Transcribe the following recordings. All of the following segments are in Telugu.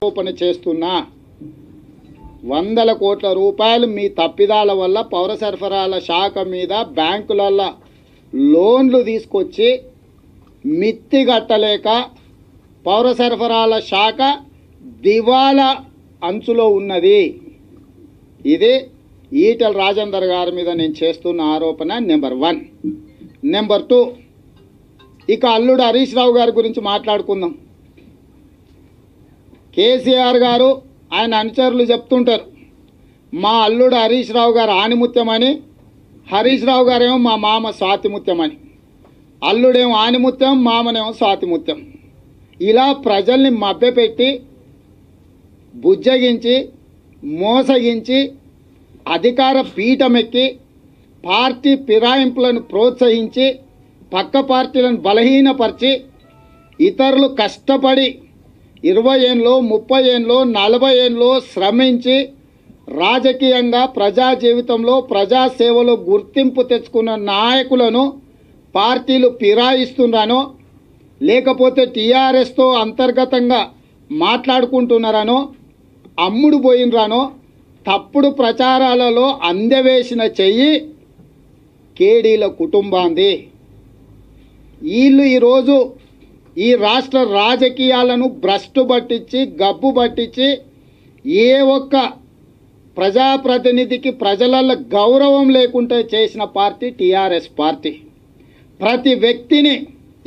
ఆరోపణ చేస్తున్నా వందల కోట్ల రూపాయలు మీ తప్పిదాల వల్ల పౌర సరఫరాల శాఖ మీద బ్యాంకులలో లోన్లు తీసుకొచ్చి మిత్తి కట్టలేక పౌర సరఫరాల శాఖ దివాలా అంచులో ఉన్నది. ఇది ఈటెల రాజేందర్ గారి మీద నేను చేస్తున్న ఆరోపణ నెంబర్ 1. నెంబర్ 2, ఇక అల్లుడు హరీష్ రావు గారి గురించి మాట్లాడుకుందాం. కేసీఆర్ గారు ఆయన అనుచరులు చెప్తుంటారు, మా అల్లుడు హరీష్ రావు గారు ఆణిముత్యమని, హరీష్ రావు గారేమో మా మామ స్వాతిముత్యమని. అల్లుడేమో ఆణిముత్యం, మామనేమో స్వాతిముత్యం. ఇలా ప్రజల్ని మభ్యపెట్టి బుజ్జగించి మోసగించి అధికార పీఠమెక్కి పార్టీ ఫిరాయింపులను ప్రోత్సహించి పక్క పార్టీలను బలహీనపరిచి ఇతరులు కష్టపడి 20 ఏళ్ళలో 30 ఏళ్ళలో 40 ఏళ్ళలో శ్రమించి రాజకీయంగా ప్రజా జీవితంలో ప్రజాసేవలో గుర్తింపు తెచ్చుకున్న నాయకులను పార్టీలు ఫిరాయిస్తున్నారనో లేకపోతే టీఆర్ఎస్తో అంతర్గతంగా మాట్లాడుకుంటున్నారనో అమ్ముడు పోయినరానో తప్పుడు ప్రచారాలలో అందవేసిన చెయ్యి కేడీల కుటుంబాంది. వీళ్ళు ఈరోజు ఈ రాష్ట్ర రాజకీయాలను భ్రష్టు పట్టించి గబ్బు పట్టించి ఏ ఒక్క ప్రజాప్రతినిధికి ప్రజలలో గౌరవం లేకుండా చేసిన పార్టీ టీఆర్ఎస్ పార్టీ. ప్రతి వ్యక్తిని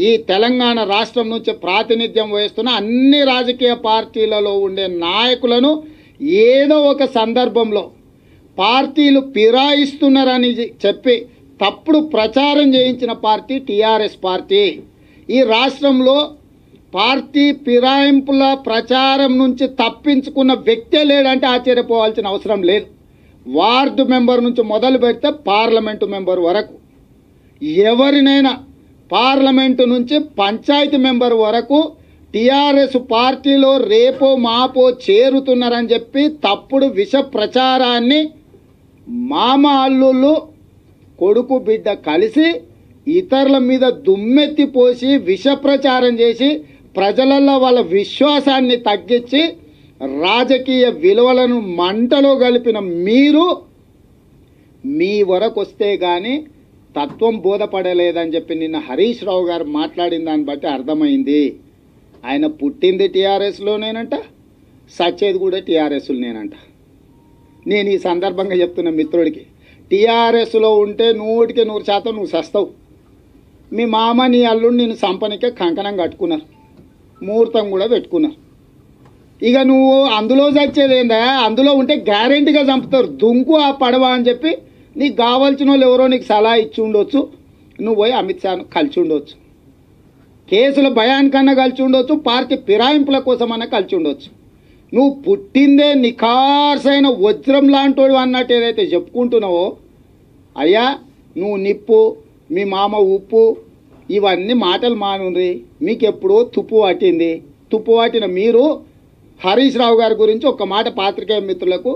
ఈ తెలంగాణ రాష్ట్రం నుంచి ప్రాతినిధ్యం వహిస్తున్న అన్ని రాజకీయ పార్టీలలో ఉండే నాయకులను ఏదో ఒక సందర్భంలో పార్టీలు ఫిరాయిస్తున్నారని చెప్పి తప్పుడు ప్రచారం చేయించిన పార్టీ టీఆర్ఎస్ పార్టీ. ఈ రాష్ట్రంలో పార్టీ ఫిరాయింపుల ప్రచారం నుంచి తప్పించుకున్న వ్యక్తే లేడంటే ఆశ్చర్యపోవాల్సిన అవసరం లేదు. వార్డు మెంబర్ నుంచి మొదలు పెడితే పార్లమెంటు మెంబర్ వరకు ఎవరినైనా, పార్లమెంటు నుంచి పంచాయతీ మెంబర్ వరకు టీఆర్ఎస్ పార్టీలో రేపో మాపో చేరుతున్నారని చెప్పి తప్పుడు విష ప్రచారాన్ని మామ అల్లుళ్ళు కొడుకు బిడ్డ కలిసి ఇతరుల మీద దుమ్మెత్తి పోసి విష ప్రచారం చేసి ప్రజలలో వాళ్ళ విశ్వాసాన్ని తగ్గించి రాజకీయ విలువలను మంటలో కలిపిన మీరు మీ వరకు వస్తే కానీ తత్వం బోధపడలేదని చెప్పి నిన్న హరీష్ రావు గారు మాట్లాడిన దాన్ని బట్టి అర్థమైంది. ఆయన పుట్టింది టీఆర్ఎస్లోనేనంట, సచ్చేది కూడా టీఆర్ఎస్లోనేనంట. నేను ఈ సందర్భంగా చెప్తున్న మిత్రుడికి, టీఆర్ఎస్లో ఉంటే 100% నువ్వు సస్తావు. మీ మామ నీ అల్లుడు నేను సంపనికే కంకణం కట్టుకున్నారు, ముహూర్తం కూడా పెట్టుకున్నారు. ఇక నువ్వు అందులో చచ్చేది ఏందా? అందులో ఉంటే గ్యారెంటీగా చంపుతారు, దుంకు ఆ పడవ అని చెప్పి నీకు కావాల్సిన వాళ్ళు ఎవరో నీకు సలహా ఇచ్చి ఉండొచ్చు, నువ్వు పోయి అమిత్ షాను కలిసి ఉండొచ్చు, కేసుల భయానికన్నా కలిసి ఉండొచ్చు, పార్టీ ఫిరాయింపుల కోసమన్నా కలిసి ఉండొచ్చు. నువ్వు పుట్టిందే నిఖార్సైన వజ్రం లాంటోడు అన్నట్టు ఏదైతే చెప్పుకుంటున్నావో, అయ్యా నువ్వు నిప్పు, మీ మామ ఉప్పు, ఇవన్నీ మాటలు మానుంది. మీకు ఎప్పుడో తుప్పు పట్టింది. తుప్పు పట్టిన మీరు హరీష్ రావు గారి గురించి ఒక మాట పాత్రికేయ మిత్రులకు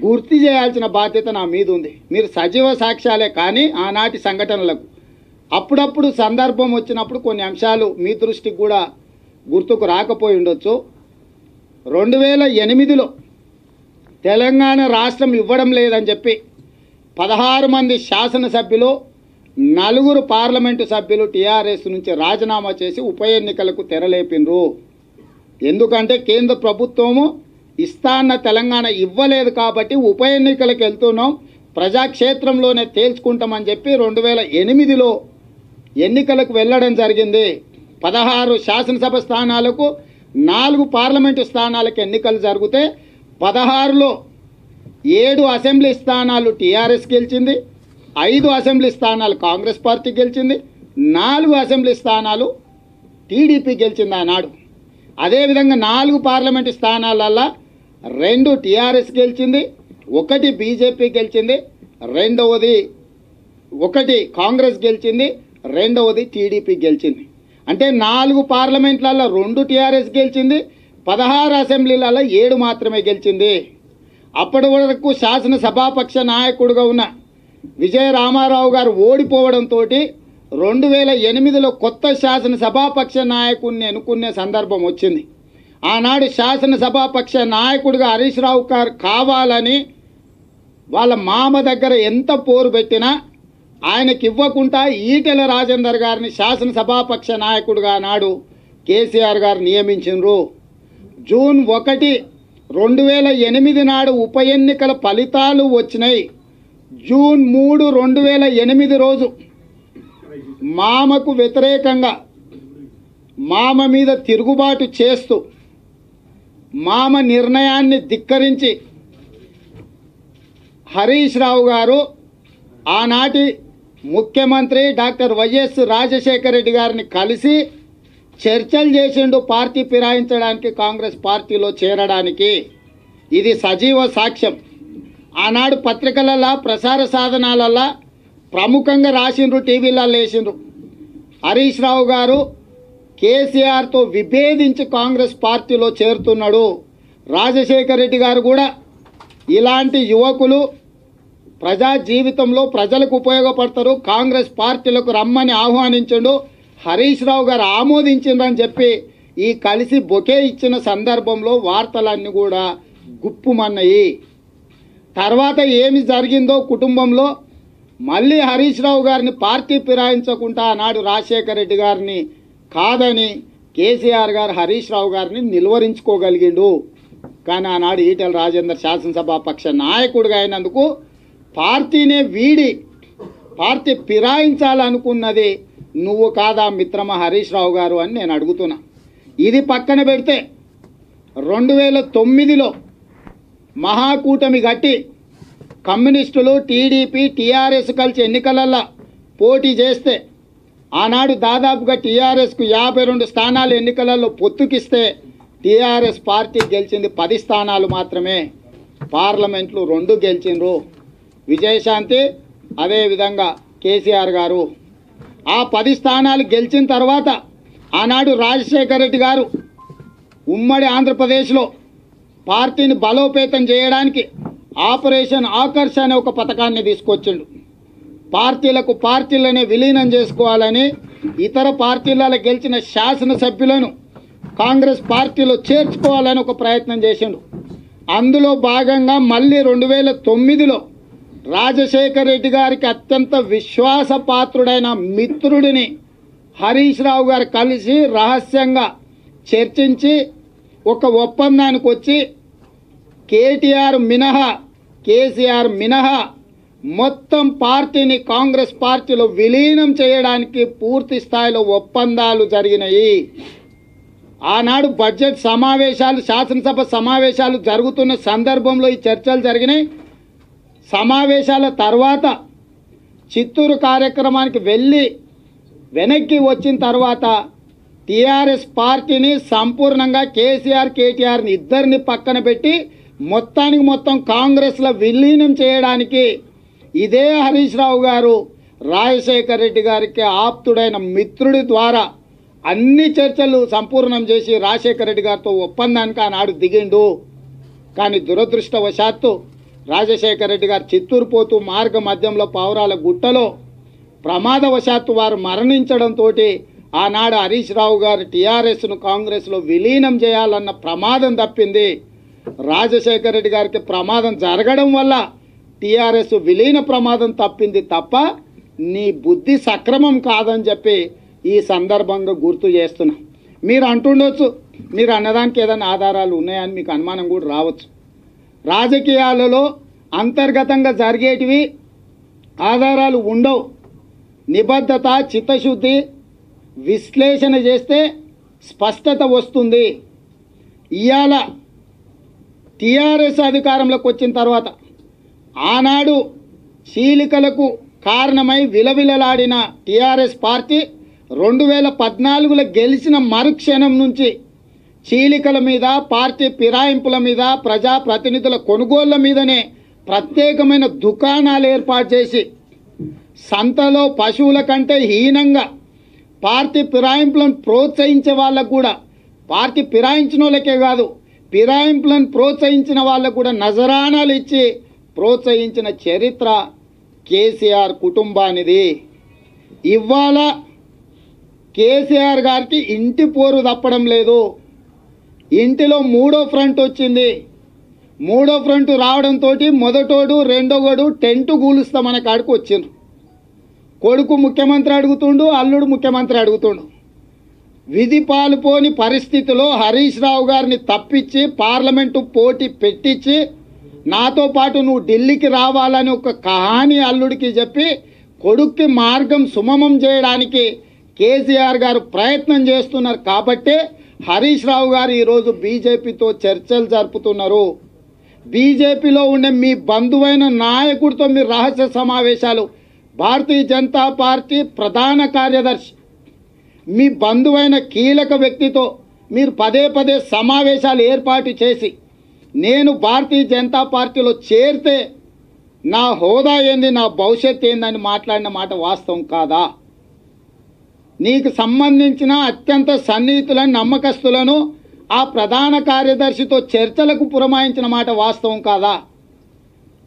గుర్తు చేయాల్సిన బాధ్యత నా మీద ఉంది. మీరు సజీవ సాక్ష్యాలే, కానీ ఆనాటి సంఘటనలకు అప్పుడప్పుడు సందర్భం వచ్చినప్పుడు కొన్ని అంశాలు మీ దృష్టికి కూడా గుర్తుకు రాకపోయి ఉండొచ్చు. 2008లో తెలంగాణ రాష్ట్రం ఇవ్వడం లేదని చెప్పి 16 మంది శాసనసభ్యులు, 4 పార్లమెంటు సభ్యులు టీఆర్ఎస్ నుంచి రాజీనామా చేసి ఉప ఎన్నికలకు తెరలేపినరు. ఎందుకంటే కేంద్ర ప్రభుత్వము ఇస్తాన్న తెలంగాణ ఇవ్వలేదు కాబట్టి ఉప ఎన్నికలకు వెళ్తున్నాం, ప్రజాక్షేత్రంలోనే తేల్చుకుంటామని చెప్పి 2008లో ఎన్నికలకు వెళ్ళడం జరిగింది. 16 శాసనసభ స్థానాలకు 4 పార్లమెంటు స్థానాలకు ఎన్నికలు జరిగితే 16లో 7 అసెంబ్లీ స్థానాలు టీఆర్ఎస్ గెలిచింది, 5 అసెంబ్లీ స్థానాలు కాంగ్రెస్ పార్టీ గెలిచింది, 4 అసెంబ్లీ స్థానాలు టీడీపీ గెలిచింది ఆనాడు. అదేవిధంగా 4 పార్లమెంటు స్థానాలల్లో 2 టీఆర్ఎస్ గెలిచింది, 1 బీజేపీ గెలిచింది, 1 కాంగ్రెస్ గెలిచింది, 2ది టీడీపీ గెలిచింది. అంటే 4 పార్లమెంట్లలో 2 టీఆర్ఎస్ గెలిచింది, 16 అసెంబ్లీలలో 7 మాత్రమే గెలిచింది. అప్పటి వరకు శాసనసభాపక్ష నాయకుడిగా ఉన్న విజయ రామారావు గారు ఓడిపోవడంతో 2008లో కొత్త శాసనసభాపక్ష నాయకుడిని ఎన్నుకునే సందర్భం వచ్చింది. ఆనాడు శాసనసభాపక్ష నాయకుడిగా హరీష్ రావు గారు కావాలని వాళ్ళ మామ దగ్గర ఎంత పోరు పెట్టినా ఆయనకి ఇవ్వకుండా ఈటెల రాజేందర్ గారిని శాసనసభాపక్ష నాయకుడిగా నాడు కేసీఆర్ గారు నియమించారు. జూన్ 1, 2008 నాడు ఉప ఎన్నికల ఫలితాలు వచ్చినాయి. జూన్ 3, 2008 రోజు మామకు వ్యతిరేకంగా మామ మీద తిరుగుబాటు చేస్తూ మామ నిర్ణయాన్ని ధిక్కరించి హరీష్ రావు గారు ఆనాటి ముఖ్యమంత్రి డాక్టర్ వైఎస్ రాజశేఖర రెడ్డి గారిని కలిసి చర్చలు చేసిండు పార్టీ ఫిరాయించడానికి, కాంగ్రెస్ పార్టీలో చేరడానికి. ఇది సజీవ సాక్ష్యం. ఆనాడు పత్రికలలో ప్రసార సాధనాలలో ప్రముఖంగా రాసిండ్రు, టీవీలలో వేసిండ్రు. హరీష్ రావు గారు కేసీఆర్తో విభేదించి కాంగ్రెస్ పార్టీలో చేరుతున్నాడు. రాజశేఖర రెడ్డి గారు కూడా ఇలాంటి యువకులు ప్రజా జీవితంలో ప్రజలకు ఉపయోగపడతారు, కాంగ్రెస్ పార్టీలకు రమ్మని ఆహ్వానించండు. హరీష్ రావు గారు ఆమోదించిందని చెప్పి ఈ కలిసి బొకే ఇచ్చిన సందర్భంలో వార్తలన్నీ కూడా గుప్పుమన్నాయి. తర్వాత ఏమి జరిగిందో కుటుంబంలో మళ్ళీ హరీష్ రావు గారిని పార్టీ ఫిరాయించకుండా ఆనాడు రాజశేఖర రెడ్డి గారిని కాదని కేసీఆర్ గారు హరీష్ రావు గారిని నిలువరించుకోగలిగిండు. కానీ ఆనాడు ఈటెల రాజేందర్ శాసనసభాపక్ష నాయకుడిగా అయినందుకు పార్టీనే వీడి పార్టీ ఫిరాయించాలనుకున్నది నువ్వు కాదా మిత్రమా హరీష్ రావు గారు అని నేను అడుగుతున్నా. ఇది పక్కన పెడితే 2009లో మహాకూటమి గట్టి కమ్యూనిస్టులు, టీడీపీ, టీఆర్ఎస్ కలిసి ఎన్నికలలో పోటీ చేస్తే ఆనాడు దాదాపుగా టీఆర్ఎస్కు 52 స్థానాలు ఎన్నికలలో పొత్తుకిస్తే టీఆర్ఎస్ పార్టీ గెలిచింది 10 స్థానాలు మాత్రమే. పార్లమెంట్లు 2 గెలిచిండ్రు. విజయశాంతి అదేవిధంగా కేసీఆర్ గారు. ఆ 10 స్థానాలు గెలిచిన తర్వాత ఆనాడు రాజశేఖర రెడ్డి గారు ఉమ్మడి ఆంధ్రప్రదేశ్లో పార్టీని బలోపేతం చేయడానికి ఆపరేషన్ ఆకర్ష్ అనే ఒక పథకాన్ని తీసుకొచ్చిండు. పార్టీలనే విలీనం చేసుకోవాలని, ఇతర పార్టీలలో గెలిచిన శాసనసభ్యులను కాంగ్రెస్ పార్టీలో చేర్చుకోవాలని ఒక ప్రయత్నం చేసిండు. అందులో భాగంగా మళ్ళీ 2009లో రాజశేఖర రెడ్డి గారికి అత్యంత విశ్వాసపాత్రుడైన మిత్రుడిని హరీష్ రావు గారు కలిసి రహస్యంగా చర్చించి ఒక ఒప్పందానికి వచ్చి కేసీఆర్ మినహా మొత్తం పార్టీని కాంగ్రెస్ పార్టీలో విలీనం చేయడానికి పూర్తి స్థాయిలో ఒప్పందాలు జరిగినాయి. ఆనాడు బడ్జెట్ సమావేశాలు, శాసనసభ సమావేశాలు జరుగుతున్న సందర్భంలో ఈ చర్చలు జరిగినాయి. సమావేశాల తర్వాత చిత్తూరు కార్యక్రమానికి వెళ్ళి వెనక్కి వచ్చిన తర్వాత టీఆర్ఎస్ పార్టీని సంపూర్ణంగా కేటీఆర్ని ఇద్దరిని పక్కన పెట్టి మొత్తం కాంగ్రెస్లో విలీనం చేయడానికి ఇదే హరీష్ రావు గారు రాజశేఖర రెడ్డి గారికి ఆప్తుడైన మిత్రుడి ద్వారా అన్ని చర్చలు సంపూర్ణం చేసి రాజశేఖర రెడ్డి గారితో ఒప్పందానికి ఆనాడు దిగిండు. కానీ దురదృష్టవశాత్తు రాజశేఖర రెడ్డి గారు చిత్తూరు పోతూ మార్గ మధ్యంలో పావురాల గుట్టలో ప్రమాదవశాత్తు వారు మరణించడంతో ఆనాడు హరీష్ రావు గారు టీఆర్ఎస్ను కాంగ్రెస్లో విలీనం చేయాలన్న ప్రమాదం తప్పింది. రాజశేఖర రెడ్డి గారికి ప్రమాదం జరగడం వల్ల టీఆర్ఎస్ విలీన ప్రమాదం తప్పింది తప్ప నీ బుద్ధి సక్రమం కాదని చెప్పి ఈ సందర్భంగా గుర్తు చేస్తున్నా. మీరు అంటుండొచ్చు, మీరు అన్నదానికి ఏదైనా ఆధారాలు ఉన్నాయని మీకు అనుమానం కూడా రావచ్చు. రాజకీయాలలో అంతర్గతంగా జరిగేటివి ఆధారాలు ఉండవు. నిబద్ధత, చిత్తశుద్ధి, విశ్లేషణ చేస్తే స్పష్టత వస్తుంది. ఇవాళ టీఆర్ఎస్ అధికారంలోకి వచ్చిన తర్వాత ఆనాడు చీలికలకు కారణమై విలవిలలాడిన టీఆర్ఎస్ పార్టీ 2014లో గెలిచిన మరుక్షణం నుంచి చీలికల మీద, పార్టీ ఫిరాయింపుల మీద, ప్రజాప్రతినిధుల కొనుగోళ్ల మీదనే ప్రత్యేకమైన దుకాణాలు ఏర్పాటు చేసి సంతలో పశువుల కంటే హీనంగా పార్టీ ఫిరాయింపులను ప్రోత్సహించే వాళ్ళకు కూడా, పార్టీ ఫిరాయించిన వాళ్ళకే కాదు, ఫిరాయింపులను ప్రోత్సహించిన వాళ్ళకు కూడా నజరానాలు ఇచ్చి ప్రోత్సహించిన చరిత్ర కేసీఆర్ కుటుంబానిది. ఇవాళ కేసీఆర్ గారికి ఇంటి పోరు తప్పడం లేదు. ఇంటిలో మూడో ఫ్రంట్ వచ్చింది. మూడో ఫ్రంట్ రావడంతో మొదటోడు రెండోగోడు టెంటు కూలుస్తామనే కాడికి వచ్చిండ్రు. కొడుకు ముఖ్యమంత్రి అడుగుతుండు, అల్లుడు ముఖ్యమంత్రి అడుగుతుండు. విధి పాలుపోని పరిస్థితిలో హరీష్ రావు గారిని తప్పించి పార్లమెంటు పోటీ పెట్టించి నాతో పాటు నువ్వు ఢిల్లీకి రావాలని ఒక కహాని అల్లుడికి చెప్పి కొడుక్కి మార్గం సుమమం చేయడానికి కేసీఆర్ గారు ప్రయత్నం చేస్తున్నారు. కాబట్టే హరీష్ రావు గారు ఈరోజు బీజేపీతో చర్చలు జరుపుతున్నారు. బీజేపీలో ఉండే మీ బంధువైన నాయకుడితో మీరు రహస్య సమావేశాలు, భారతీయ జనతా పార్టీ ప్రధాన కార్యదర్శి మీ బంధువైన కీలక వ్యక్తితో మీరు పదే పదే సమావేశాలు ఏర్పాటు చేసి నేను భారతీయ జనతా పార్టీలో చేరితే నా హోదా ఏంది, నా భవిష్యత్తు ఏందని మాట్లాడిన మాట వాస్తవం కాదా? నీకు సంబంధించిన అత్యంత సన్నిహితులను నమ్మకస్తులను ఆ ప్రధాన కార్యదర్శితో చర్చలకు పురమాయించిన మాట వాస్తవం కాదా?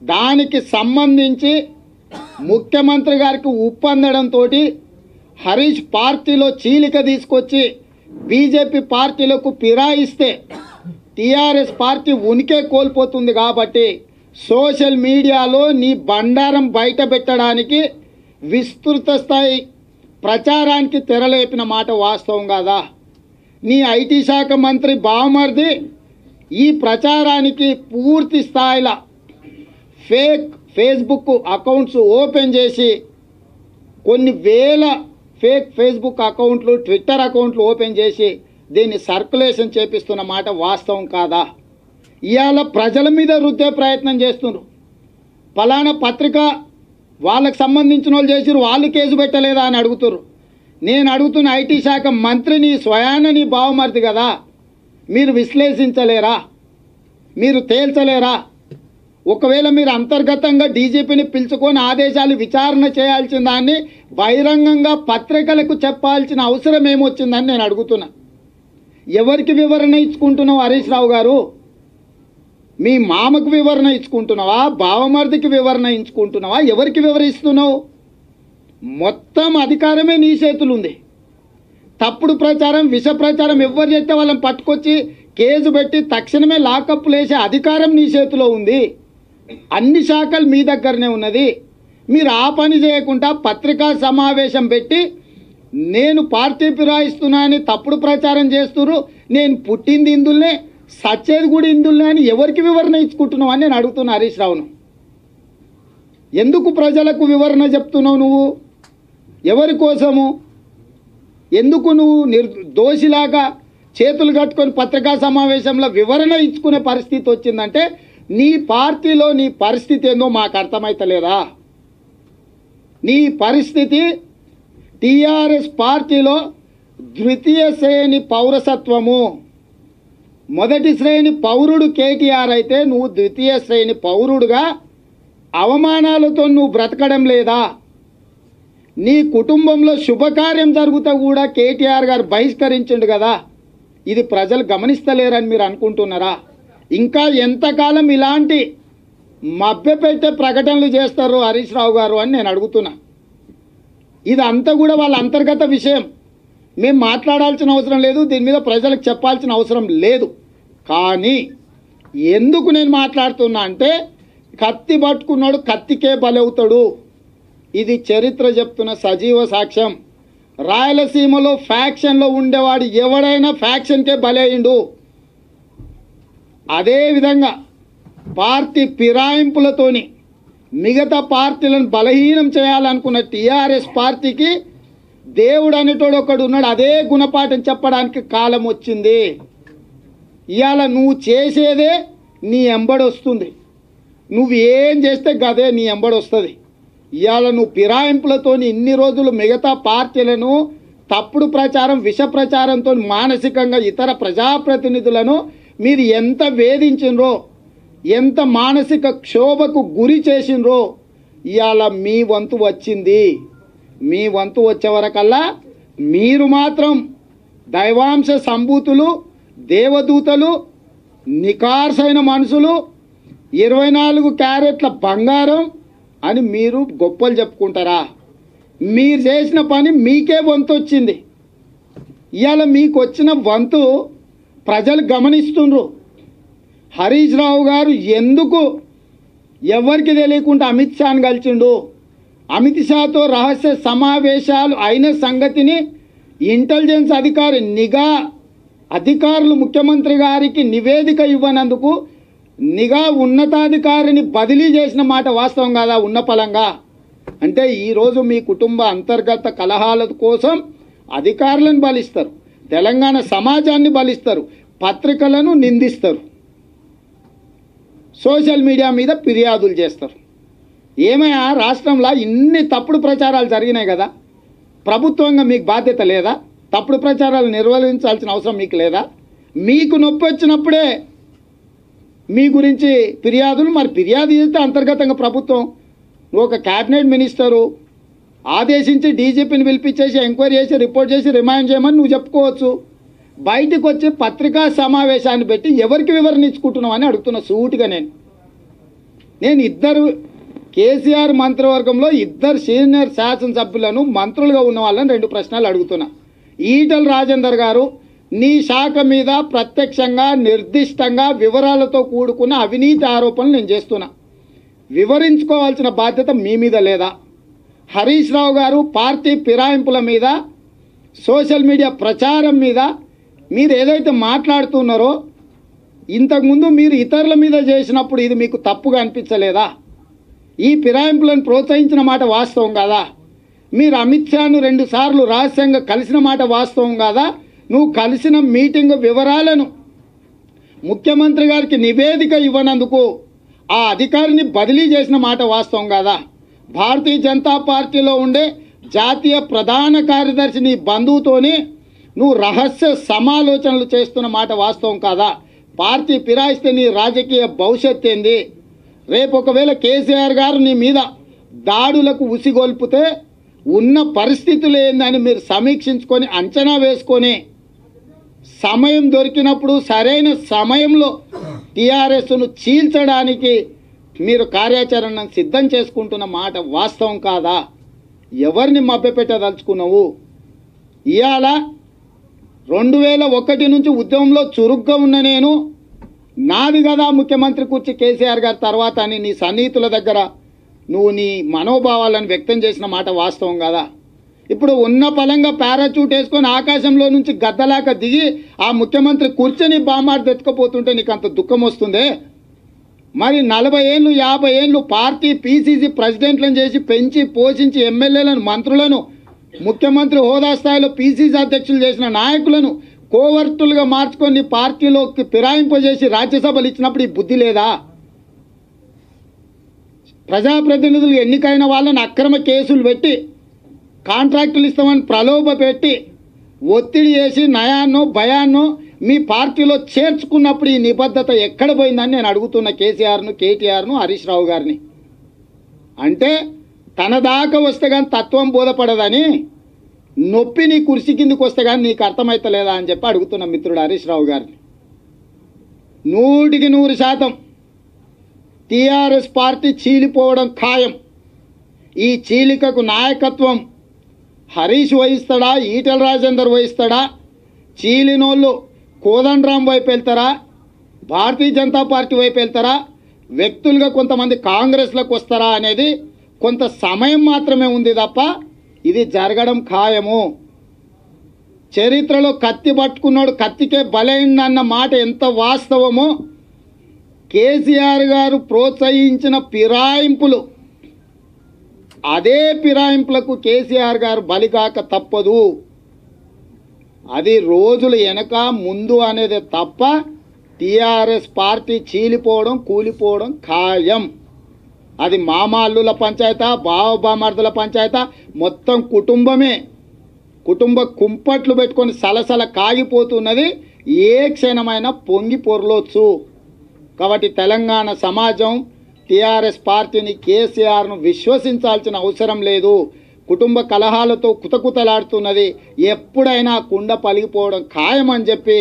దానికి సంబంధించి ముఖ్యమంత్రి గారికి ఉప్పందడంతో హరీష్ పార్టీలో చీలిక తీసుకొచ్చి బీజేపీ పార్టీలకు ఫిరాయిస్తే టీఆర్ఎస్ పార్టీ ఉనికే కోల్పోతుంది. కాబట్టి సోషల్ మీడియాలో నీ బండారం బయట పెట్టడానికి విస్తృత స్థాయి ప్రచారానికి తెరలేపిన మాట వాస్తవం కాదా? నీ ఐటీ శాఖ మంత్రి బావమర్ది ఈ ప్రచారానికి పూర్తి స్థాయిలో ఫేక్ ఫేస్బుక్ అకౌంట్స్ ఓపెన్ చేసి కొన్ని వేల ఫేక్ ఫేస్బుక్ అకౌంట్లు, ట్విట్టర్ అకౌంట్లు ఓపెన్ చేసి దీన్ని సర్క్యులేషన్ చేపిస్తున్న మాట వాస్తవం కాదా? ఇవాళ ప్రజల మీద రుద్దే ప్రయత్నం చేస్తున్నారు. ఫలానా పత్రిక వాళ్ళకి సంబంధించిన వాళ్ళు చేసిరు, వాళ్ళు కేసు పెట్టలేదా అని అడుగుతున్నారు. నేను అడుగుతున్న ఐటీ శాఖ మంత్రిని స్వయాన నీ బావమరిది కదా, మీరు విశ్లేషించలేరా? మీరు తేల్చలేరా? ఒకవేళ మీరు అంతర్గతంగా డీజీపీని పిలుచుకొని ఆదేశాలు విచారణ చేయాల్సిన దాన్ని బహిరంగంగా పత్రికలకు చెప్పాల్సిన అవసరం ఏమొచ్చిందని నేను అడుగుతున్నా. ఎవరికి వివరణ ఇచ్చుకుంటున్నావు హరీష్ రావు గారు? మీ మామకు వివరణ ఇచ్చుకుంటున్నావా? బావమర్దికి వివరణ ఇచ్చుకుంటున్నావా? ఎవరికి వివరిస్తున్నావు? మొత్తం అధికారమే నీ చేతులు ఉంది. తప్పుడు ప్రచారం, విష ప్రచారం ఎవరు చేస్తే వాళ్ళని పట్టుకొచ్చి కేసు పెట్టి తక్షణమే లాకప్లు వేసే అధికారం నీ చేతిలో ఉంది. అన్ని శాఖలు మీ దగ్గరనే ఉన్నది. మీరు ఆ పని చేయకుండా పత్రికా సమావేశం పెట్టి నేను పార్టీ ఫిరాయిస్తున్నా అని తప్పుడు ప్రచారం చేస్తున్నారు, నేను పుట్టింది ఇందుల్నే, సచ్చేది కూడా ఇందుల్నే అని ఎవరికి వివరణ ఇచ్చుకుంటున్నావు అని నేను అడుగుతున్నా హరీష్ రావును. ఎందుకు ప్రజలకు వివరణ చెప్తున్నావు నువ్వు? ఎవరి కోసము? ఎందుకు నువ్వు దోషిలాగా చేతులు కట్టుకొని పత్రికా సమావేశంలో వివరణ ఇచ్చుకునే పరిస్థితి వచ్చిందంటే నీ పార్టీలో నీ పరిస్థితి ఏందో మాకు అర్థమైతలేదా? నీ పరిస్థితి టీఆర్ఎస్ పార్టీలో ద్వితీయ శ్రేణి పౌరసత్వము, మొదటి శ్రేణి పౌరుడు కేటీఆర్ అయితే నువ్వు ద్వితీయ శ్రేణి పౌరుడుగా అవమానాలతో నువ్వు బ్రతకడం లేదా? నీ కుటుంబంలో శుభకార్యం జరుగుతా కూడా కేటీఆర్ గారు బహిష్కరించిండు కదా. ఇది ప్రజలు గమనిస్తలేరని మీరు అనుకుంటున్నారా? ఇంకా ఎంతకాలం ఇలాంటి మభ్యపెట్టే ప్రకటనలు చేస్తారు హరీష్ రావు గారు అని నేను అడుగుతున్నా. ఇదంతా కూడా వాళ్ళ అంతర్గత విషయం, మేము మాట్లాడాల్సిన అవసరం లేదు, దీని మీద ప్రజలకు చెప్పాల్సిన అవసరం లేదు. కానీ ఎందుకు నేను మాట్లాడుతున్నా అంటే కత్తి పట్టుకున్నాడు కత్తికే బలవుతాడు. ఇది చరిత్ర చెప్తున్న సజీవ సాక్ష్యం. రాయలసీమలో ఫ్యాక్షన్లో ఉండేవాడు ఎవడైనా ఫ్యాక్షన్కే బలయ్యిండు. అదేవిధంగా పార్టీ ఫిరాయింపులతోని మిగతా పార్టీలను బలహీనం చేయాలనుకున్న టీఆర్ఎస్ పార్టీకి దేవుడు అనేటోడు ఒకడు ఉన్నాడు. అదే గుణపాఠం చెప్పడానికి కాలం వచ్చింది. ఇవాళ నువ్వు చేసేదే నీ ఎంబడొస్తుంది, నువ్వు ఏం చేస్తే గదే నీ ఎంబడొస్తుంది. ఇవాళ నువ్వు ఫిరాయింపులతో ఇన్ని రోజులు మిగతా పార్టీలను తప్పుడు ప్రచారం, విష ప్రచారంతో మానసికంగా ఇతర ప్రజాప్రతినిధులను మీరు ఎంత వేధించినరో, ఎంత మానసిక క్షోభకు గురి చేసినరో ఇవాళ మీ వంతు వచ్చింది. మీ వంతు వచ్చే వరకల్లా మీరు మాత్రం దైవాంశ సంభూతులు, దేవదూతలు, నికార్సైన మనుషులు, 24 క్యారెట్ల బంగారం అని మీరు గొప్పలు చెప్పుకుంటారా? మీరు చేసిన పని మీకే వంతు వచ్చింది. ఇవాళ మీకు వచ్చిన వంతు ప్రజలు గమనిస్తుండ్రు. హరీష్ రావు గారు ఎందుకు ఎవరికి తెలియకుండా అమిత్ షాను కలిసిండు, అమిత్ షాతో రహస్య సమావేశాలు అయిన సంగతిని ఇంటెలిజెన్స్ అధికారి నిఘా అధికారులు ముఖ్యమంత్రి గారికి నివేదిక ఇవ్వనందుకు నిఘా ఉన్నతాధికారిని బదిలీ చేసిన మాట వాస్తవం కాదా ఉన్నపలంగా? అంటే ఈరోజు మీ కుటుంబ అంతర్గత కలహాల కోసం అధికారులను బలిస్తారు, తెలంగాణ సమాజాన్ని బలిస్తారు, పత్రికలను నిందిస్తారు, సోషల్ మీడియా మీద ఫిర్యాదులు చేస్తారు. ఏమయ్యా రాష్ట్రంలో ఇన్ని తప్పుడు ప్రచారాలు జరిగినాయి కదా, ప్రభుత్వంగా మీకు బాధ్యత లేదా? తప్పుడు ప్రచారాలు నిర్వహించాల్సిన అవసరం మీకు లేదా? మీకు నొప్పి వచ్చినప్పుడే మీ గురించి ఫిర్యాదులు, మరి ఫిర్యాదు చేస్తే అంతర్గతంగా ప్రభుత్వం ఒక క్యాబినెట్ మినిస్టరు ఆదేశించి డీజీపీని పిలిపించేసి ఎంక్వైరీ చేసి రిపోర్ట్ చేసి రిమాండ్ చేయమని నువ్వు చెప్పుకోవచ్చు. బయటకు వచ్చి పత్రికా సమావేశాన్ని పెట్టి ఎవరికి వివరణ ఇచ్చుకుంటున్నావు అని అడుగుతున్నా సూటిగా. నేను ఇద్దరు కేసీఆర్ మంత్రివర్గంలో ఇద్దరు సీనియర్ శాసనసభ్యులను మంత్రులుగా ఉన్న వాళ్ళని 2 ప్రశ్నలు అడుగుతున్నా. ఈటల రాజేందర్ గారు, నీ శాఖ మీద ప్రత్యక్షంగా నిర్దిష్టంగా వివరాలతో కూడుకున్న అవినీతి ఆరోపణలు నేను చేస్తున్నా, వివరించుకోవాల్సిన బాధ్యత మీ మీద లేదా? హరీష్ రావు గారు పార్టీ ఫిరాయింపుల మీద, సోషల్ మీడియా ప్రచారం మీద మీరు ఏదైతే మాట్లాడుతున్నారో ఇంతకుముందు మీరు ఇతరుల మీద చేసినప్పుడు ఇది మీకు తప్పుగా అనిపించలేదా? ఈ ఫిరాయింపులను ప్రోత్సహించిన మాట వాస్తవం కాదా? మీరు అమిత్ షాను 2 సార్లు రహస్యంగా కలిసిన మాట వాస్తవం కాదా? నువ్వు కలిసిన మీటింగ్ వివరాలను ముఖ్యమంత్రి గారికి నివేదిక ఇవ్వనందుకు ఆ అధికారిని బదిలీ చేసిన మాట వాస్తవం కాదా? భారతీయ జనతా పార్టీలో ఉండే జాతీయ ప్రధాన కార్యదర్శి నీ బంధువుతోని నువ్వు రహస్య సమాలోచనలు చేస్తున్న మాట వాస్తవం కాదా? పార్టీ ఫిరాయిస్తే నీ రాజకీయ భవిష్యత్ ఏంది? రేపు ఒకవేళ కేసీఆర్ గారు నీ మీద దాడులకు ఉసిగొల్పితే ఉన్న పరిస్థితులు ఏందని మీరు సమీక్షించుకొని అంచనా వేసుకొని సమయం దొరికినప్పుడు సరైన సమయంలో టీఆర్ఎస్ను చీల్చడానికి మీరు కార్యాచరణను సిద్ధం చేసుకుంటున్న మాట వాస్తవం కాదా? ఎవరిని మభ్యపెట్టదలుచుకున్నావు? ఇవాళ 2001 నుంచి ఉద్యమంలో చురుగ్గా ఉన్న నేను నాది కదా ముఖ్యమంత్రి కూర్చి కేసీఆర్ గారి తర్వాత అని నీ సన్నిహితుల దగ్గర నువ్వు నీ మనోభావాలను వ్యక్తం చేసిన మాట వాస్తవం కదా? ఇప్పుడు ఉన్న పలంగా పారాచూట్ వేసుకొని ఆకాశంలో నుంచి గద్దలాక దిగి ఆ ముఖ్యమంత్రి కూర్చొని బామారు తెచ్చుకపోతుంటే నీకు అంత దుఃఖం వస్తుందే? మరి 40 ఏళ్ళు 50 ఏళ్ళు పార్టీ పీసీసీ ప్రెసిడెంట్లను చేసి పెంచి పోషించి ఎమ్మెల్యేలను మంత్రులను ముఖ్యమంత్రి హోదా స్థాయిలో పీసీసీ అధ్యక్షులు చేసిన నాయకులను కోవర్టులుగా మార్చుకొని పార్టీలోకి ఫిరాయింపజేసి రాజ్యసభలు ఇచ్చినప్పుడు ఈ బుద్ధి లేదా? ప్రజాప్రతినిధులు ఎన్నికైన వాళ్ళని అక్రమ కేసులు పెట్టి కాంట్రాక్టులు ఇస్తామని ప్రలోభ పెట్టి ఒత్తిడి చేసి నయాన్నో భయాన్నో మీ పార్టీలో చేర్చుకున్నప్పుడు ఈ నిబద్ధత ఎక్కడ పోయిందని నేను అడుగుతున్న కేసీఆర్ను, కేటీఆర్ను, హరీష్ రావు గారిని. అంటే తన దాకా వస్తే కానీ తత్వం బోధపడదని, నొప్పి నీ కుర్చీ కిందికి వస్తే కానీ నీకు అర్థమవుతలేదా అని చెప్పి అడుగుతున్న మిత్రుడు హరీష్ రావు గారిని. 100% టీఆర్ఎస్ పార్టీ చీలిపోవడం ఖాయం. ఈ చీలికకు నాయకత్వం హరీష్ వహిస్తాడా, ఈటల రాజేందర్ వహిస్తాడా? చీలినోళ్ళు కోదండరాం వైపు వెళ్తారా, భారతీయ జనతా పార్టీ వైపు వెళ్తారా, వ్యక్తులుగా కొంతమంది కాంగ్రెస్లోకి వస్తారా అనేది కొంత సమయం మాత్రమే ఉంది తప్ప ఇది జరగడం ఖాయము. చరిత్రలో కత్తి పట్టుకున్నాడు కత్తికే బలైందన్న మాట ఎంత వాస్తవమో కేసీఆర్ గారు ప్రోత్సహించిన ఫిరాయింపులు, అదే ఫిరాయింపులకు కేసీఆర్ గారు బలికాక తప్పదు. అది రోజులు వెనక ముందు అనేది తప్ప టీఆర్ఎస్ పార్టీ చీలిపోవడం కూలిపోవడం ఖాయం. అది మామాల్లుల పంచాయతా, బావబామర్దుల పంచాయతా, మొత్తం కుటుంబమే కుటుంబ కుంపట్లు పెట్టుకొని సలసల కాగిపోతున్నది. ఏ క్షణమైనా పొంగి పొరలొచ్చు. కాబట్టి తెలంగాణ సమాజం టీఆర్ఎస్ పార్టీని, కేసీఆర్ను విశ్వసించాల్సిన అవసరం లేదు. కుటుంబ కలహాలతో కుతకుతలాడుతున్నది. ఎప్పుడైనా కుండ పలిగిపోవడం ఖాయమని చెప్పి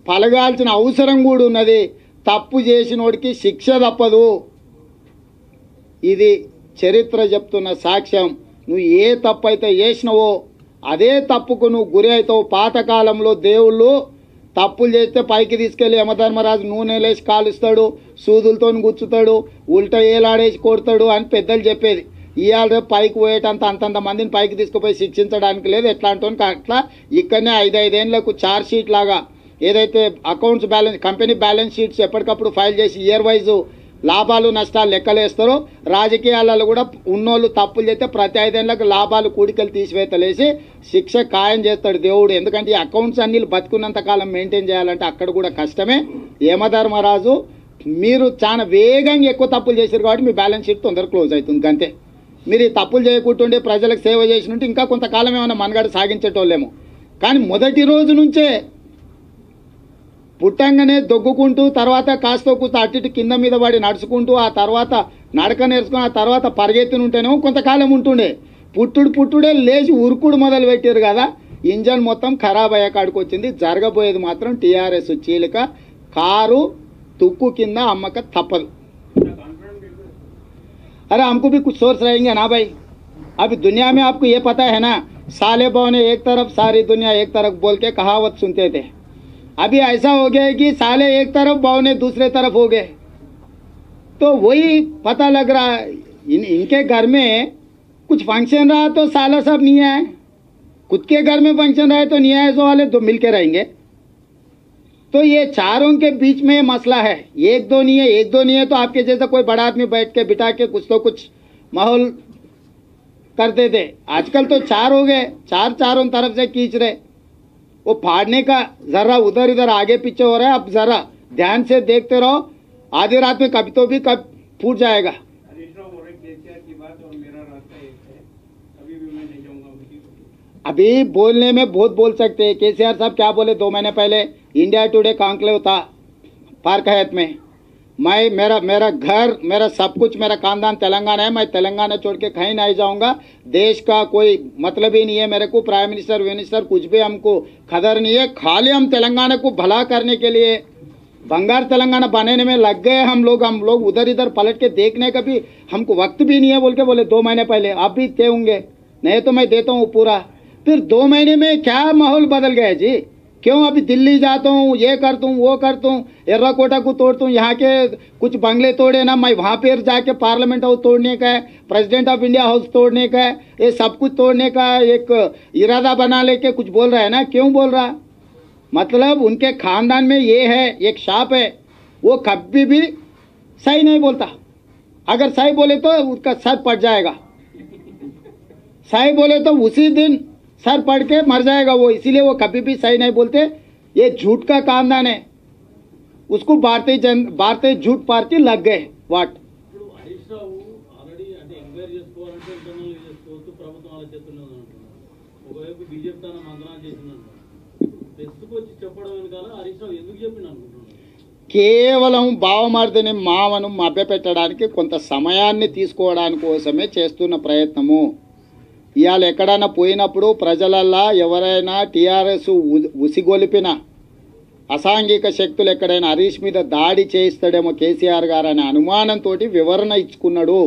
పలగాల్సిన అవసరం కూడా ఉన్నది. తప్పు చేసినోడికి శిక్ష తప్పదు. ఇది చరిత్ర చెప్తున్న సాక్ష్యం. నువ్వు ఏ తప్పు అయితే చేసినావో అదే తప్పుకు నువ్వు గురి అవుతావు. పాతకాలంలో దేవుళ్ళు తప్పులు చేస్తే పైకి తీసుకెళ్ళి యమధర్మరాజు నూనె లేసి కాలుస్తాడు, సూదులతో గుచ్చుతాడు, ఉల్టా ఏలాడేసి కొడతాడు అని పెద్దలు చెప్పేది. ఇవాళ రేపు పైకి పోయేటంత అంతంత మందిని పైకి తీసుకుపోయి శిక్షించడానికి లేదు. ఎట్లా అంటోనికి అట్లా ఇక్కడనే 5-5 ఏళ్ళకు ఛార్జ్ షీట్ లాగా ఏదైతే accounts balance company balance sheets ఎప్పటికప్పుడు ఫైల్ చేసి ఇయర్ వైజు లాభాలు నష్టాలు లెక్కలేస్తారు. రాజకీయాలలో కూడా ఉన్నోళ్ళు తప్పులు చేస్తే ప్రతి 5 ఏళ్ళకు లాభాలు కూడికలు తీసివేతలేసి శిక్ష ఖాయం చేస్తాడు దేవుడు. ఎందుకంటే ఈ అకౌంట్స్ అన్ని బతుకున్నంత కాలం మెయింటైన్ చేయాలంటే అక్కడ కూడా కష్టమే. యమధర్మరాజు మీరు చాలా వేగంగా ఎక్కువ తప్పులు చేశారు కాబట్టి మీ బ్యాలెన్స్ షీట్ తొందరగా క్లోజ్ అవుతుంది అంతే. మీరు ఈ తప్పులు చేయకుంటుండే ప్రజలకు సేవ చేసినట్టు ఇంకా కొంతకాలం ఏమైనా మనగాడ సాగించేటోళ్ళేమో. కానీ మొదటి రోజు నుంచే పుట్టంగానే దొగ్గుకుంటూ తర్వాత కాస్త కూస్త అటు కింద మీద పడి నడుచుకుంటూ ఆ తర్వాత నడక నేర్చుకుని ఆ తర్వాత పరిగెత్తిన ఉంటేనేమో కొంతకాలం ఉంటుండే. పుట్టుడే లేచి ఉరుకుడు మొదలు పెట్టారు కదా, ఇంజన్ మొత్తం ఖరాబ్ అయ్యే కాడికి వచ్చింది. జరగబోయేది మాత్రం టీఆర్ఎస్ చీలిక, కారు తుక్కు కింద అమ్మక తప్పదు. अरे हमको भी कुछ सोर्स रहेंगे ना भाई. अभी दुनिया में आपको ये पता है ना, साले बहू ने एक तरफ सारी दुनिया एक तरफ बोल के कहावत सुनते थे. अभी ऐसा हो गया है कि साले एक तरफ बहू ने दूसरे तरफ हो गए. तो वही पता लग रहा है इनके घर में कुछ फंक्शन रहा तो साला सब नहीं आए, खुद के घर में फंक्शन रहे तो नहीं आए, सो वाले तो मिल के रहेंगे. तो ये चारों के बीच में मसला है. एक दो नहीं है तो आपके जैसा कोई बड़ा आदमी बैठ के बिठा के कुछ तो कुछ माहौल करते थे. आजकल तो 4 हो गए, चारों तरफ से खींच रहे. वो फाड़ने का जरा उधर इधर आगे पीछे हो रहा है. अब जरा ध्यान से देखते रहो, आधी रात में कभी तो भी कब फूट जाएगा. अभी बोलने में बहुत बोल सकते हैं. केसीआर साहब क्या बोले 2 महीने पहले, इंडिया टुडे कॉन्क्लेव था पार्क हयात में, मैं मेरा घर मेरा सब कुछ मेरा खानदान तेलंगाना है, मैं तेलंगाना छोड़ के कहीं नहीं जाऊंगा. देश का कोई मतलब ही नहीं है मेरे को, प्राइम मिनिस्टर कुछ भी हमको खबर नहीं है. खाली हम तेलंगाना को भला करने के लिए बंगार तेलंगाना बनाने में लग गए हम लोग उधर इधर पलट के देखने का भी हमको वक्त भी नहीं है बोल के बोले 2 महीने पहले. आप भी दे होंगे, नहीं तो मैं देता हूँ पूरा. फिर 2 महीने में क्या माहौल बदल गया जी. क्यों अभी दिल्ली जाता हूँ, ये करता हूँ वो करता हूँ, एर्राकोटा को तोड़ता हूँ, यहाँ के कुछ बंगले तोड़े ना, मैं वहाँ पर जाके पार्लियामेंट हाउस तोड़ने का है, प्रेसिडेंट ऑफ इंडिया हाउस तोड़ने का है, ये सब कुछ तोड़ने का एक इरादा बना लेके कुछ बोल रहा है ना. क्यों बोल रहा, मतलब उनके खानदान में ये है, एक शाप है, वो कभी भी सही नहीं बोलता. अगर सही बोले तो उसका सर पट जाएगा, सही बोले तो उसी दिन सर पड़ के मर जाएगा वो. इसीलिए वो कभी भी सही नहीं बोलते. ये झूठ का खानदान है. उसको भारतीय झूठ पार्टी लग गए. वाट కేవలం బావమర్దిని మావను మభ్యపెట్టడానికి కొంత సమయాన్ని తీసుకోవడానికి కోసమే చేస్తున్న ప్రయత్నము. ఇవాళ ఎక్కడైనా పోయినప్పుడు ప్రజలల్లా ఎవరైనా టీఆర్ఎస్ ఉసిగొలిపిన అసాంఘిక శక్తులు ఎక్కడైనా హరీష్ మీద దాడి చేయిస్తాడేమో కేసీఆర్ గారు అనే అనుమానంతో వివరణ ఇచ్చుకున్నాడు.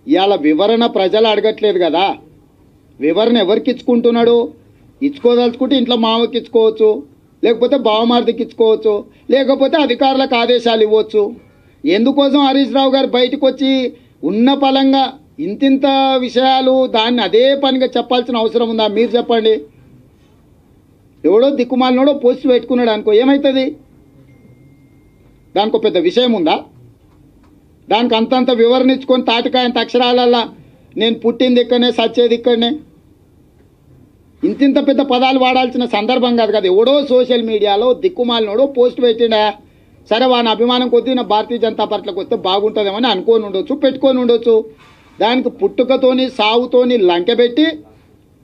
ఇవాళ వివరణ ప్రజలు అడగట్లేదు కదా, వివరణ ఎవరికి ఇచ్చుకుంటున్నాడు. ఇచ్చుకోదలుచుకుంటే ఇంట్లో మామకి ఇచ్చుకోవచ్చు, లేకపోతే బావమార్దికి ఇచ్చుకోవచ్చు, లేకపోతే అధికారులకు ఆదేశాలు ఇవ్వచ్చు. ఎందుకోసం హరీష్ రావు గారు బయటకు వచ్చి ఉన్న పలంగా ఇంతింత విషయాలు దాన్ని అదే పనిగా చెప్పాల్సిన అవసరం ఉందా? మీరు చెప్పండి. ఎవడో దిక్కుమాలినోడో పోస్ట్ పెట్టుకున్నాడు అనుకో, ఏమవుతుంది? దానికి పెద్ద విషయం ఉందా? దానికి అంతంత వివరణ ఇచ్చుకొని తాటికాయంత అక్షరాలల్లా నేను పుట్టింది ఇక్కడనే, సచ్చేది ఇక్కడనే, ఇంతింత పెద్ద పదాలు వాడాల్సిన సందర్భం కాదు కదా. ఎవడో సోషల్ మీడియాలో దిక్కుమాలినోడో పోస్ట్ పెట్టిండా, సరే వాని అభిమానం కొద్దీ నా భారతీయ జనతా పార్టీలోకి వస్తే బాగుంటుందేమని అనుకొని ఉండొచ్చు, పెట్టుకొని ఉండొచ్చు. దానికి పుట్టుకతోని సాగుతోని లంకెబెట్టి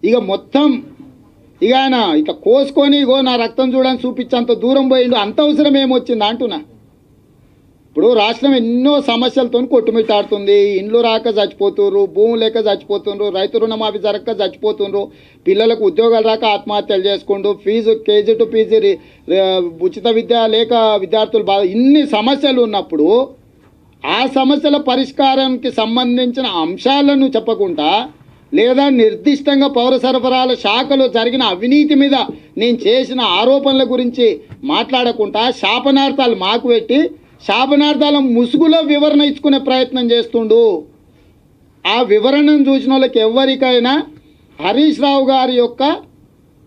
ఇక మొత్తం ఇక ఆయన ఇక కోసుకొని ఇగో నా రక్తం చూడని చూపించేంత దూరం పోయిండు. అంత అవసరం ఏమొచ్చింది అంటున్నా. ఇప్పుడు రాష్ట్రం ఎన్నో సమస్యలతో కొట్టుమిట్టాడుతుంది. ఇండ్లు రాక చచ్చిపోతున్నారు, భూములు లేక చచ్చిపోతున్నారు, రైతు రుణమాఫీ జరగక చచ్చిపోతున్నారు, పిల్లలకు ఉద్యోగాలు రాక ఆత్మహత్యలు చేసుకుంటూ, ఫీజు కేజీ టు పీజీ ఉచిత విద్య లేక విద్యార్థులు బాధ, ఇన్ని సమస్యలు ఉన్నప్పుడు ఆ సమస్యల పరిష్కారానికి సంబంధించిన అంశాలను చెప్పకుండా లేదా నిర్దిష్టంగా పౌర సరఫరాల శాఖలో జరిగిన అవినీతి మీద నేను చేసిన ఆరోపణల గురించి మాట్లాడకుండా శాపనార్థాలు మాకు పెట్టి శాపనార్థాల ముసుగులో వివరణ ఇచ్చుకునే ప్రయత్నం చేస్తుండు. ఆ వివరణను చూసిన వాళ్ళకి ఎవరికైనా హరీష్ రావు గారి యొక్క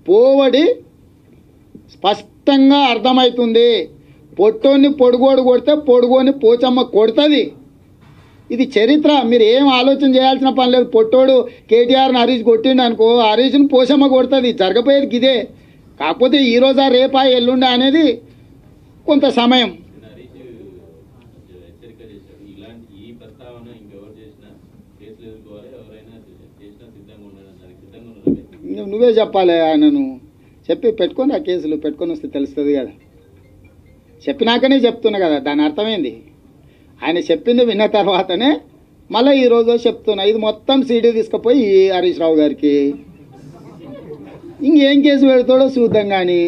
పోవడి స్పష్టంగా అర్థమవుతుంది. పొట్టోని పొడుగోడు కొడితే పొడుగోని పోచమ్మ కొడుతుంది. ఇది చరిత్ర. మీరు ఏం ఆలోచన చేయాల్సిన పని లేదు. పొట్టోడు కేటీఆర్ని హరీష్ కొట్టిండు అనుకో, హరీష్ని పోచమ్మ కొడుతుంది. జరగపోయేది ఇదే. కాకపోతే ఈరోజా రేపా ఎల్లుండా అనేది కొంత సమయం. నువ్వే చెప్పాలి. ఆయనను చెప్పి పెట్టుకొని ఆ కేసులు పెట్టుకొని వస్తే తెలుస్తుంది కదా. చెప్పినాకనే చెప్తున్నా కదా, దాని అర్థమైంది. ఆయన చెప్పింది విన్న తర్వాతనే మళ్ళీ ఈరోజు చెప్తున్నా. ఇది మొత్తం సీడీ తీసుకుపోయి హరీష్ రావు గారికి ఇంకేం కేసు పెడతాడో చూద్దాం. కానీ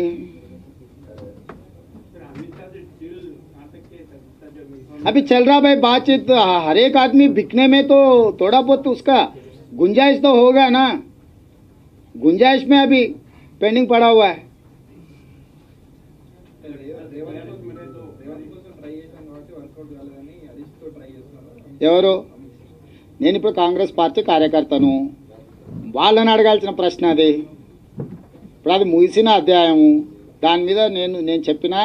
अभी चल रहा भाई बातचीत. हर एक आदमी बिकने में तो थोड़ा बहुत उसका गुंजाइश तो होगा ना. गुंजाइश में अभी पेंडिंग पड़ा हुआ है. ఎవరు? నేను ఇప్పుడు కాంగ్రెస్ పార్టీ కార్యకర్తను. వాళ్ళని అడగాల్సిన ప్రశ్న అది. ఇప్పుడు అది ముగిసిన అధ్యాయము. దాని మీద నేను చెప్పినా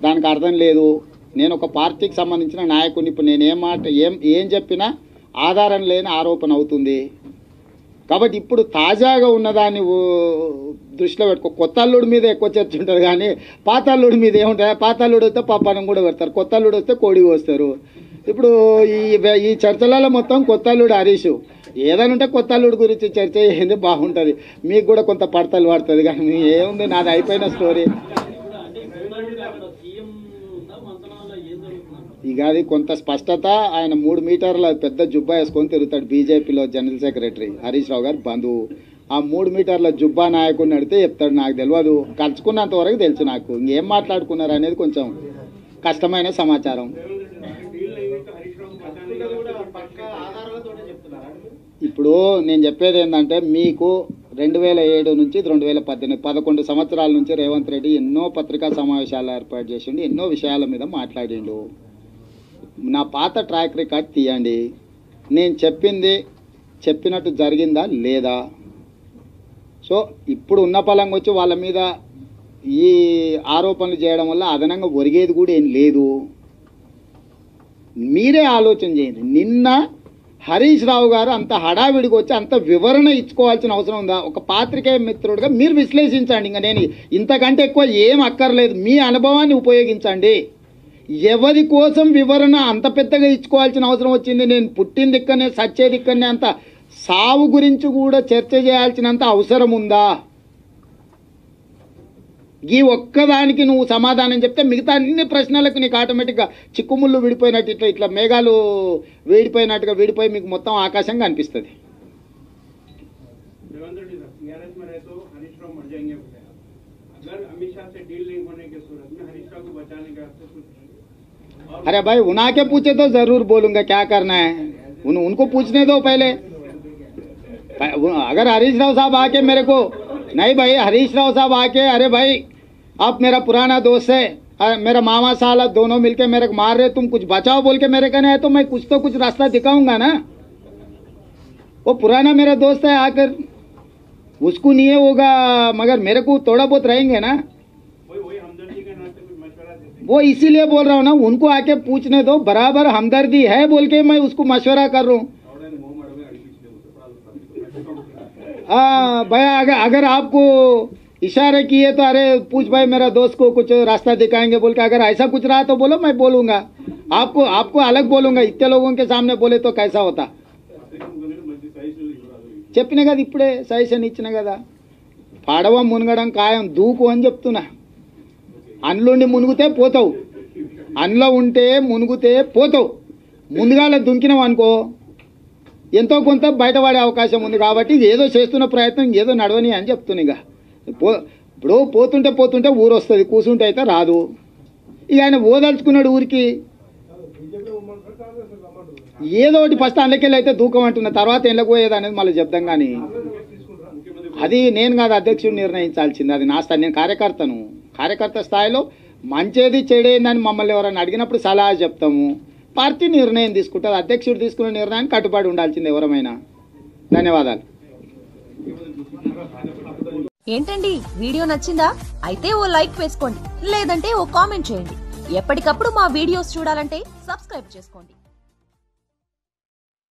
దానికి అర్థం లేదు. నేను ఒక పార్టీకి సంబంధించిన నాయకుడిని. ఇప్పుడు నేను ఏం చెప్పినా ఆధారం లేని ఆరోపణ అవుతుంది. కాబట్టి ఇప్పుడు తాజాగా ఉన్నదాన్ని దృష్టిలో పెట్టుకో. కొత్త అల్లుడి మీద ఎక్కువ చర్చ ఉంటుంది కానీ పాత అల్లుడి మీద ఏముంటుంది? పాత అల్లుడు వస్తే పప్పనం కూడా పెడతారు, కొత్త అల్లుడు వస్తే కోడి వస్తారు. ఇప్పుడు ఈ చర్చలలో మొత్తం కొత్త అల్లుడు హరీష్. ఏదైనా ఉంటే కొత్త అల్లుడు గురించి చర్చ చేయండి, బాగుంటుంది. మీకు కూడా కొంత పడతలు పడుతుంది. కానీ ఏముంది, నాది అయిపోయిన స్టోరీ. ఇక అది కొంత స్పష్టత. ఆయన 3 మీటర్ల పెద్ద జుబ్బా వేసుకొని తిరుగుతాడు. బీజేపీలో జనరల్ సెక్రటరీ హరీష్ రావు గారు బంధువు. ఆ 3 మీటర్ల జుబ్బా నాయకుడిని అడిగితే చెప్తాడు. నాకు తెలియదు, కలుసుకున్నంత వరకు తెలుసు నాకు. ఇంకేం మాట్లాడుకున్నారు అనేది కొంచెం కష్టమైన సమాచారం. ఇప్పుడు నేను చెప్పేది ఏంటంటే, మీకు 2007 నుంచి 2018 11 సంవత్సరాల నుంచి రేవంత్ రెడ్డి ఎన్నో పత్రికా సమావేశాలు ఏర్పాటు చేసిండు, ఎన్నో విషయాల మీద మాట్లాడిండు. నా పాత ట్రాక్ రికార్డ్ తీయండి. నేను చెప్పినట్టు జరిగిందా లేదా? సో ఇప్పుడు ఉన్న పలంగా వచ్చి వాళ్ళ మీద ఈ ఆరోపణలు చేయడం వల్ల అదనంగా ఒరిగేది కూడా ఏం లేదు. మీరే ఆలోచన చేయండి. నిన్న హరీష్ రావు గారు అంత హడావిడికి వచ్చి అంత వివరణ ఇచ్చుకోవాల్సిన అవసరం ఉందా? ఒక పాత్రికేయ మిత్రుడిగా మీరు విశ్లేషించండి. ఇంకా నేను ఇంతకంటే ఎక్కువ ఏం అక్కర్లేదు. మీ అనుభవాన్ని ఉపయోగించండి. ఎవరి కోసం వివరణ అంత పెద్దగా ఇచ్చుకోవాల్సిన అవసరం వచ్చింది? నేను పుట్టింది ఇక్కడనే, సచ్చేది ఇక్కడనే, అంత సావు గురించి కూడా చర్చ చేయాల్సినంత అవసరం ఉందా? ఈ ఒక్కదానికి నువ్వు సమాధానం చెప్తే మిగతా అన్ని ప్రశ్నలకు నీకు ఆటోమేటిక్గా చిక్కుముళ్ళు విడిపోయినట్టు ఇట్లా మేఘాలు వేడిపోయినట్టుగా విడిపోయి మీకు మొత్తం ఆకాశం కనిపిస్తుంది. अरे भाई उन्हा के पूछे तो जरूर बोलूंगा, क्या करना है उनको पूछने दो पहले. अगर हरीश राव साहब आके मेरे को, नहीं भाई हरीश राव साहब आके, अरे भाई आप मेरा पुराना दोस्त है, मेरा मामा साला दोनों मिलके मेरे को मार रहे, तुम कुछ बचाओ बोल के मेरे कहने है, तो मैं कुछ तो कुछ रास्ता दिखाऊंगा ना. वो पुराना मेरा दोस्त है, आकर उसको नहीं होगा मगर मेरे को थोड़ा बहुत रहेंगे ना. वो इसीलिए बोल रहा हूँ ना, उनको आके पूछने दो. बराबर हमदर्दी है बोल के मैं उसको मशवरा कर रहा हूँ. भैया अगर आपको इशारे किए तो अरे पूछ भाई मेरा दोस्त को कुछ रास्ता दिखाएंगे बोल के, अगर ऐसा कुछ रहा तो बोलो, मैं बोलूँगा. आपको अलग बोलूँगा. इतने लोगों के सामने बोले तो कैसा होता? చెప్పినా కదా, ఇప్పుడే సజెషన్ ఇచ్చిన కదా. పడవ మునగడం ఖాయం, దూకు అని చెప్తున్నా. అందులోండి మునుగుతే పోతావు, అందులో ఉంటే మునుగుతే పోతావు. ముందుగాల దుంకినావు అనుకో ఎంతో కొంత బయటపడే అవకాశం ఉంది. కాబట్టి ఏదో చేస్తున్న ప్రయత్నం ఏదో నడవని అని చెప్తున్నా. ఇక ఇప్పుడు పోతుంటే ఊరు వస్తుంది, కూర్చుంటే అయితే రాదు. ఇక ఆయన ఓదలుచుకున్నాడు ఊరికి. ఏదో ఒకటి ఫస్ట్ అందుకెళ్ళి అయితే దూకం అంటున్న తర్వాత ఎందుకు పోయేది అనేది మళ్ళీ చెప్దాం. కానీ అది నేను కాదు అధ్యక్షుడు నిర్ణయించాల్సింది, అది నా స్థాయి. నేను కార్యకర్త స్థాయిలో మంచిది చెడేందని మమ్మల్ని ఎవరైనా అడిగినప్పుడు సలహా చెప్తాము, పార్టీ నిర్ణయం తీసుకుంటుంది. అధ్యక్షుడు తీసుకున్న నిర్ణయానికి కట్టుబడి ఉండాల్సింది ఎవరమైనా. ధన్యవాదాలు. ఏంటండి వీడియో నచ్చిందా? అయితే ఓ లైక్ వేసుకోండి, లేదంటే ఓ కామెంట్ చేయండి. ఎప్పటికప్పుడు మా వీడియోస్ చూడాలంటే సబ్స్క్రైబ్ చేసుకోండి.